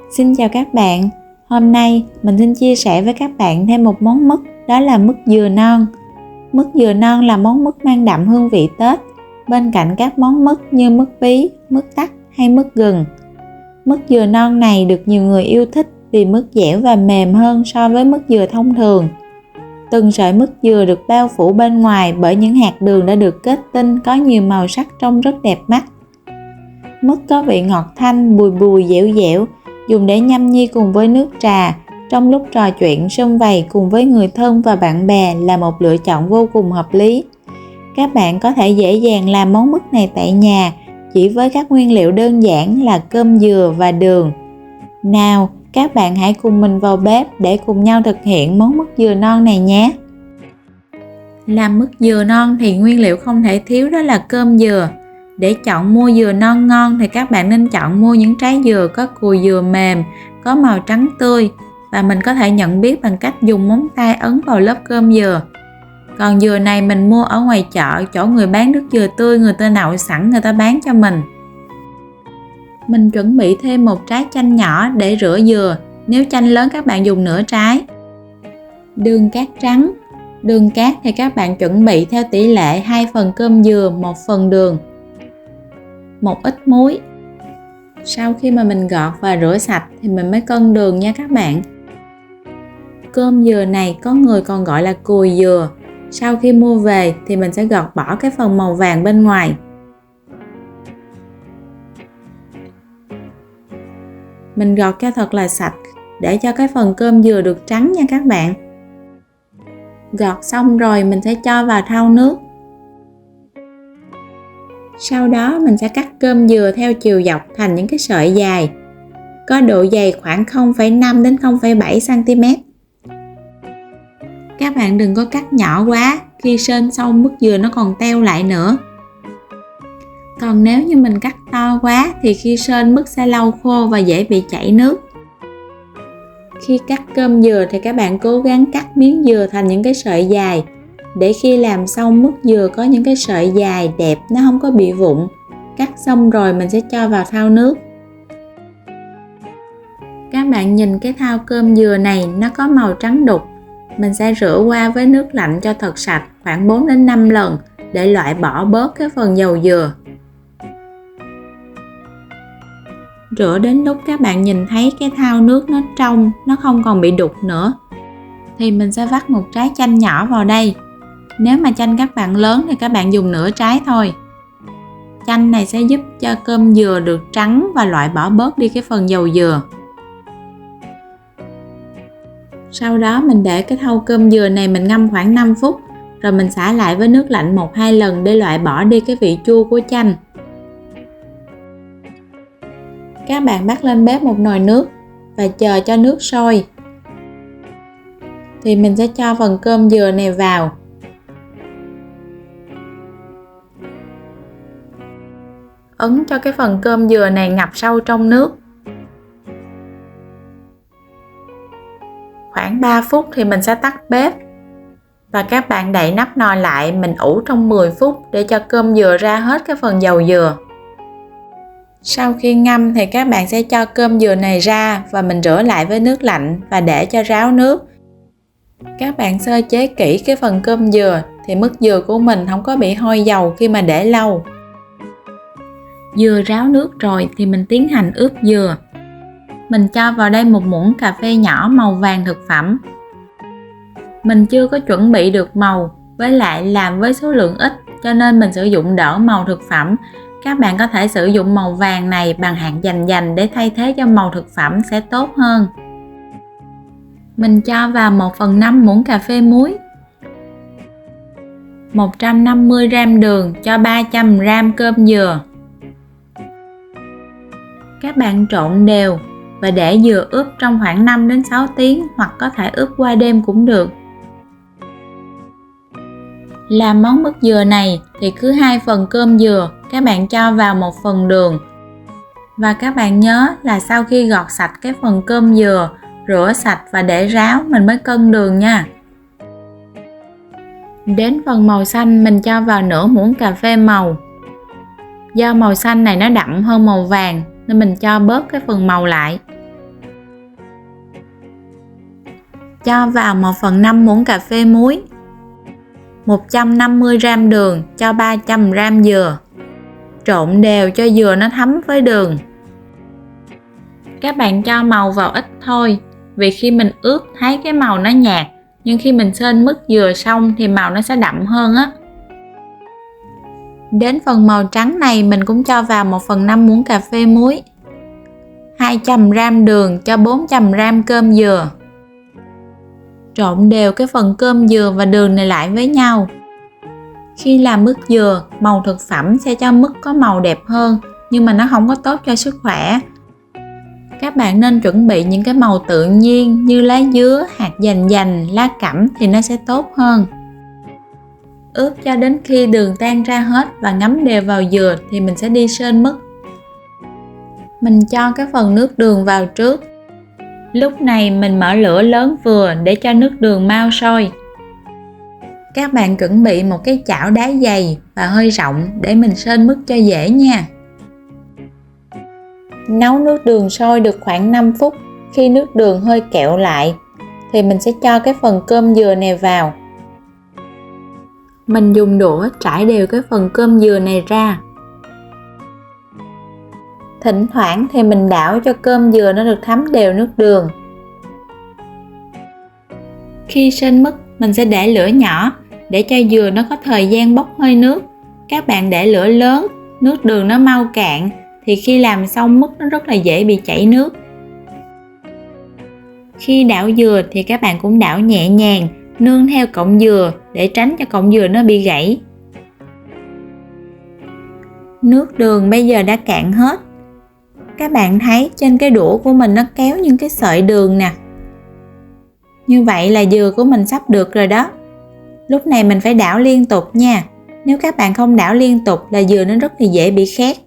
Xin chào các bạn, hôm nay mình xin chia sẻ với các bạn thêm một món mứt, đó là mứt dừa non. Mứt dừa non là món mứt mang đậm hương vị Tết, bên cạnh các món mứt như mứt bí, mứt tắc hay mứt gừng. Mứt dừa non này được nhiều người yêu thích vì mứt dẻo và mềm hơn so với mứt dừa thông thường. Từng sợi mứt dừa được bao phủ bên ngoài bởi những hạt đường đã được kết tinh có nhiều màu sắc trông rất đẹp mắt. Mứt có vị ngọt thanh, bùi bùi dẻo dẻo, dùng để nhâm nhi cùng với nước trà, trong lúc trò chuyện sum vầy cùng với người thân và bạn bè là một lựa chọn vô cùng hợp lý. Các bạn có thể dễ dàng làm món mứt này tại nhà, chỉ với các nguyên liệu đơn giản là cơm dừa và đường. Nào, các bạn hãy cùng mình vào bếp để cùng nhau thực hiện món mứt dừa non này nhé. Làm mứt dừa non thì nguyên liệu không thể thiếu đó là cơm dừa. Để chọn mua dừa non ngon thì các bạn nên chọn mua những trái dừa có cùi dừa mềm, có màu trắng tươi, và mình có thể nhận biết bằng cách dùng móng tay ấn vào lớp cơm dừa. Còn dừa này mình mua ở ngoài chợ, chỗ người bán nước dừa tươi, người ta nạo sẵn, người ta bán cho mình. Mình chuẩn bị thêm một trái chanh nhỏ để rửa dừa, nếu chanh lớn các bạn dùng nửa trái. Đường cát trắng. Đường cát thì các bạn chuẩn bị theo tỷ lệ 2 phần cơm dừa, 1 phần đường. Một ít muối. Sau khi mà mình gọt và rửa sạch thì mình mới cân đường nha các bạn. Cơm dừa này có người còn gọi là cùi dừa. Sau khi mua về thì mình sẽ gọt bỏ cái phần màu vàng bên ngoài. Mình gọt cho thật là sạch để cho cái phần cơm dừa được trắng nha các bạn. Gọt xong rồi mình sẽ cho vào thau nước. Sau đó mình sẽ cắt cơm dừa theo chiều dọc thành những cái sợi dài, có độ dày khoảng 0,5 đến 0,7 cm. Các bạn đừng có cắt nhỏ quá, khi sên xong mứt dừa nó còn teo lại nữa. Còn nếu như mình cắt to quá thì khi sên mứt sẽ lâu khô và dễ bị chảy nước. Khi cắt cơm dừa thì các bạn cố gắng cắt miếng dừa thành những cái sợi dài, để khi làm xong mứt dừa có những cái sợi dài đẹp, nó không có bị vụn. Cắt xong rồi mình sẽ cho vào thau nước. Các bạn nhìn cái thau cơm dừa này nó có màu trắng đục. Mình sẽ rửa qua với nước lạnh cho thật sạch khoảng 4 đến 5 lần để loại bỏ bớt cái phần dầu dừa. Rửa đến lúc các bạn nhìn thấy cái thau nước nó trong, nó không còn bị đục nữa, thì mình sẽ vắt một trái chanh nhỏ vào đây. Nếu mà chanh các bạn lớn thì các bạn dùng nửa trái thôi. Chanh này sẽ giúp cho cơm dừa được trắng và loại bỏ bớt đi cái phần dầu dừa. Sau đó mình để cái thau cơm dừa này mình ngâm khoảng 5 phút, rồi mình xả lại với nước lạnh 1-2 lần để loại bỏ đi cái vị chua của chanh. Các bạn bắt lên bếp một nồi nước và chờ cho nước sôi. Thì mình sẽ cho phần cơm dừa này vào. Ấn cho cái phần cơm dừa này ngập sâu trong nước. Khoảng 3 phút thì mình sẽ tắt bếp. Và các bạn đậy nắp nồi lại, mình ủ trong 10 phút để cho cơm dừa ra hết cái phần dầu dừa. Sau khi ngâm thì các bạn sẽ cho cơm dừa này ra và mình rửa lại với nước lạnh và để cho ráo nước. Các bạn sơ chế kỹ cái phần cơm dừa thì mứt dừa của mình không có bị hôi dầu khi mà để lâu. Dừa ráo nước rồi thì mình tiến hành ướp dừa. Mình cho vào đây một muỗng cà phê nhỏ màu vàng thực phẩm. Mình chưa có chuẩn bị được màu, với lại làm với số lượng ít cho nên mình sử dụng đỡ màu thực phẩm. Các bạn có thể sử dụng màu vàng này bằng hạt dành dành để thay thế cho màu thực phẩm sẽ tốt hơn. Mình cho vào 1/5 muỗng cà phê muối, 150g đường cho 300g cơm dừa. Các bạn trộn đều và để dừa ướp trong khoảng 5 đến 6 tiếng, hoặc có thể ướp qua đêm cũng được. Làm món mứt dừa này thì cứ 2 phần cơm dừa các bạn cho vào 1 phần đường. Và các bạn nhớ là sau khi gọt sạch cái phần cơm dừa, rửa sạch và để ráo mình mới cân đường nha. Đến phần màu xanh mình cho vào nửa muỗng cà phê màu. Do màu xanh này nó đậm hơn màu vàng nên mình cho bớt cái phần màu lại. Cho vào 1/5 muỗng cà phê muối, 150g đường cho 300g dừa. Trộn đều cho dừa nó thấm với đường. Các bạn cho màu vào ít thôi, vì khi mình ướp thấy cái màu nó nhạt, nhưng khi mình xên mứt dừa xong thì màu nó sẽ đậm hơn á. Đến phần màu trắng này mình cũng cho vào 1/5 muỗng cà phê muối, 200g đường cho 400g cơm dừa. Trộn đều cái phần cơm dừa và đường này lại với nhau. Khi làm mứt dừa, màu thực phẩm sẽ cho mứt có màu đẹp hơn, nhưng mà nó không có tốt cho sức khỏe. Các bạn nên chuẩn bị những cái màu tự nhiên như lá dứa, hạt dành dành, lá cẩm thì nó sẽ tốt hơn. Ướp cho đến khi đường tan ra hết và ngấm đều vào dừa thì mình sẽ đi xên mứt. Mình cho cái phần nước đường vào trước. Lúc này mình mở lửa lớn vừa để cho nước đường mau sôi. Các bạn chuẩn bị một cái chảo đá dày và hơi rộng để mình xên mứt cho dễ nha. Nấu nước đường sôi được khoảng 5 phút. Khi nước đường hơi kẹo lại thì mình sẽ cho cái phần cơm dừa này vào. Mình dùng đũa trải đều cái phần cơm dừa này ra. Thỉnh thoảng thì mình đảo cho cơm dừa nó được thấm đều nước đường. Khi xên mứt mình sẽ để lửa nhỏ để cho dừa nó có thời gian bốc hơi nước. Các bạn để lửa lớn, nước đường nó mau cạn thì khi làm xong mứt nó rất là dễ bị chảy nước. Khi đảo dừa thì các bạn cũng đảo nhẹ nhàng, nương theo cọng dừa để tránh cho cọng dừa nó bị gãy. Nước đường bây giờ đã cạn hết. Các bạn thấy trên cái đũa của mình nó kéo những cái sợi đường nè. Như vậy là dừa của mình sắp được rồi đó. Lúc này mình phải đảo liên tục nha. Nếu các bạn không đảo liên tục là dừa nó rất là dễ bị khét.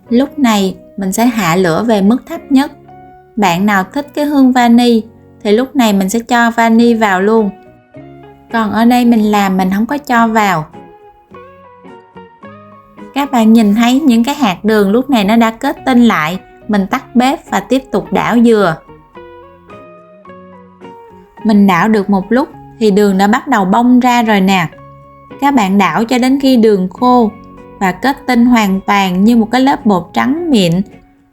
Lúc này mình sẽ hạ lửa về mức thấp nhất. Bạn nào thích cái hương vani thì lúc này mình sẽ cho vani vào luôn. Còn ở đây mình làm mình không có cho vào. Các bạn nhìn thấy những cái hạt đường lúc này nó đã kết tinh lại. Mình tắt bếp và tiếp tục đảo dừa. Mình đảo được một lúc thì đường đã bắt đầu bong ra rồi nè. Các bạn đảo cho đến khi đường khô và kết tinh hoàn toàn như một cái lớp bột trắng mịn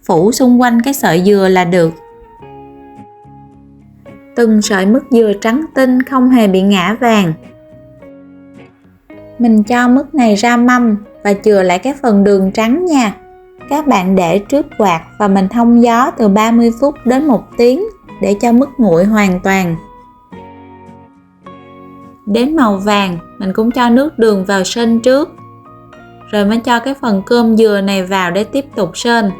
phủ xung quanh cái sợi dừa là được. Từng sợi mứt dừa trắng tinh không hề bị ngã vàng. Mình cho mứt này ra mâm và chừa lại cái phần đường trắng nha. Các bạn để trước quạt và mình thông gió từ 30 phút đến 1 tiếng để cho mứt nguội hoàn toàn. Đến màu vàng mình cũng cho nước đường vào xên trước, rồi mới cho cái phần cơm dừa này vào để tiếp tục xên.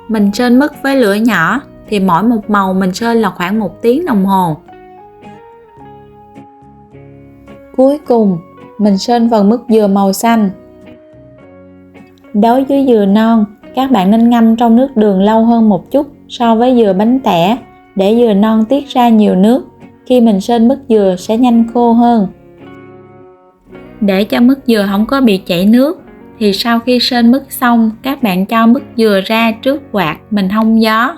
Mình xên mứt với lửa nhỏ thì mỗi một màu mình xên là khoảng 1 tiếng đồng hồ. Cuối cùng mình xên phần mứt dừa màu xanh. Đối với dừa non, các bạn nên ngâm trong nước đường lâu hơn một chút so với dừa bánh tẻ để dừa non tiết ra nhiều nước. Khi mình xên mứt dừa sẽ nhanh khô hơn. Để cho mứt dừa không có bị chảy nước thì sau khi xên mứt xong, các bạn cho mứt dừa ra trước quạt mình thông gió.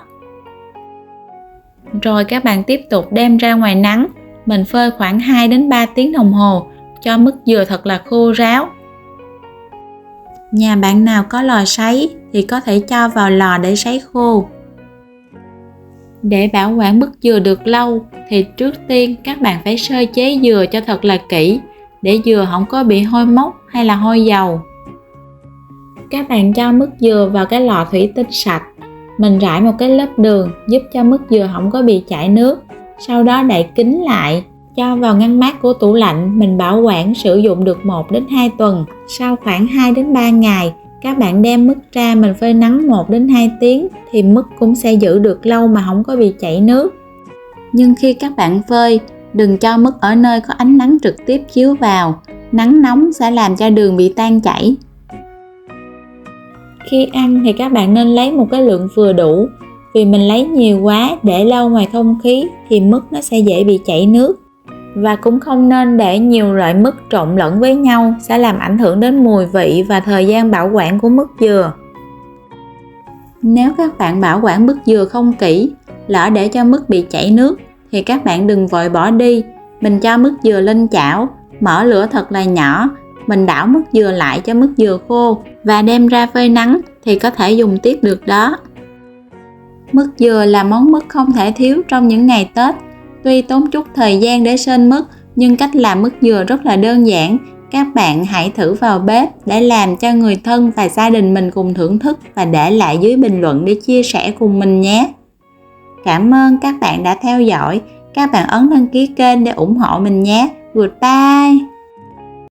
Rồi các bạn tiếp tục đem ra ngoài nắng. Mình phơi khoảng 2 đến 3 tiếng đồng hồ cho mứt dừa thật là khô ráo. Nhà bạn nào có lò sấy thì có thể cho vào lò để sấy khô. Để bảo quản mứt dừa được lâu thì trước tiên các bạn phải sơ chế dừa cho thật là kỹ để dừa không có bị hôi mốc hay là hôi dầu. Các bạn cho mứt dừa vào cái lò thủy tinh sạch. Mình rải một cái lớp đường giúp cho mứt dừa không có bị chảy nước. Sau đó đậy kín lại, cho vào ngăn mát của tủ lạnh. Mình bảo quản sử dụng được 1 đến 2 tuần. Sau khoảng 2 đến 3 ngày, các bạn đem mứt ra mình phơi nắng 1 đến 2 tiếng thì mứt cũng sẽ giữ được lâu mà không có bị chảy nước. Nhưng khi các bạn phơi, đừng cho mứt ở nơi có ánh nắng trực tiếp chiếu vào. Nắng nóng sẽ làm cho đường bị tan chảy. Khi ăn thì các bạn nên lấy một cái lượng vừa đủ. Vì mình lấy nhiều quá để lâu ngoài không khí thì mứt nó sẽ dễ bị chảy nước. Và cũng không nên để nhiều loại mứt trộn lẫn với nhau, sẽ làm ảnh hưởng đến mùi vị và thời gian bảo quản của mứt dừa. Nếu các bạn bảo quản mứt dừa không kỹ, lỡ để cho mứt bị chảy nước thì các bạn đừng vội bỏ đi. Mình cho mứt dừa lên chảo, mở lửa thật là nhỏ, mình đảo mứt dừa lại cho mứt dừa khô và đem ra phơi nắng thì có thể dùng tiếp được đó. Mứt dừa là món mứt không thể thiếu trong những ngày Tết. Tuy tốn chút thời gian để xên mứt, nhưng cách làm mứt dừa rất là đơn giản. Các bạn hãy thử vào bếp để làm cho người thân và gia đình mình cùng thưởng thức và để lại dưới bình luận để chia sẻ cùng mình nhé. Cảm ơn các bạn đã theo dõi. Các bạn ấn đăng ký kênh để ủng hộ mình nhé. Goodbye!